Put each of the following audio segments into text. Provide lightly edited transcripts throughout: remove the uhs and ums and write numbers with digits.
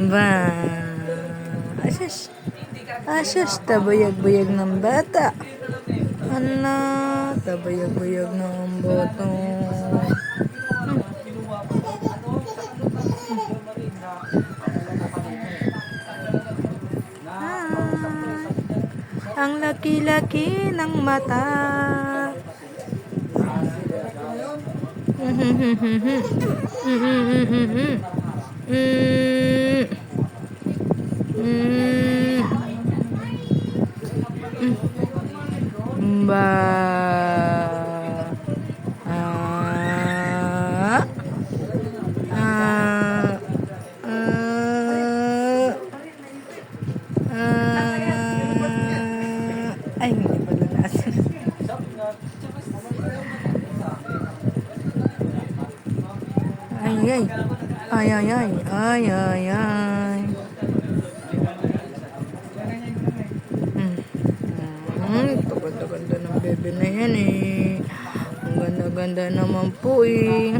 Ba? Asyos, tabayag-bayag ng bata. Ano, tabayag-bayag ng boto. Ang laki-laki ng mata. Ba. Ah. Ah. Ay, hindi pala nasa. Ay, ay. Ay, ay, ay. Ay, ay, ay. Ganda-ganda ng bebe na yan eh. Ang ganda-ganda naman po eh.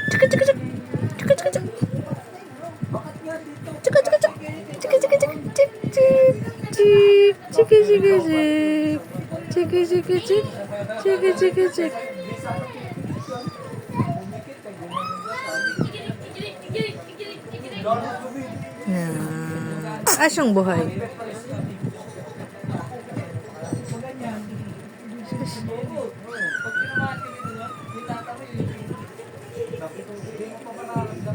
Chika, chika, chika. Chika, chika, chika. Chika, chika, chika. Chika, chika, chika. Chik, chik, chik. Chika, chika, chik. Chika, chika, chik. Chika, chika, chik. Asyong buhay.